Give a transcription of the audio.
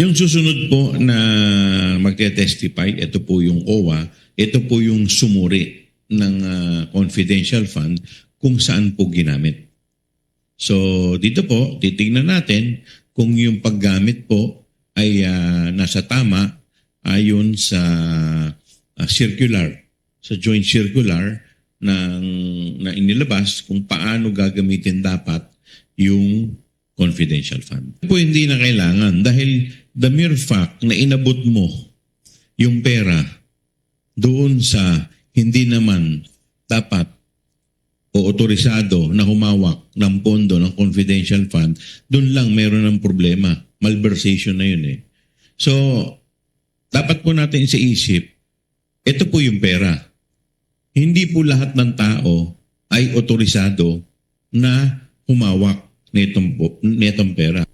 Yung susunod po na magte-testify, ito po yung OWA, ito po yung sumuri ng confidential fund kung saan po ginamit. So dito po, titingnan natin kung yung paggamit po ay nasa tama ayon sa circular, sa joint circular na inilabas kung paano gagamitin dapat yung confidential fund. Po hindi na kailangan dahil the mere fact na inabot mo yung pera doon sa hindi naman dapat o otorisado na humawak ng pondo ng confidential fund, doon lang meron ng problema. Malversation na yun eh. So, dapat po natin sa isip, ito po yung pera. Hindi po lahat ng tao ay otorisado na humawak nitong pera.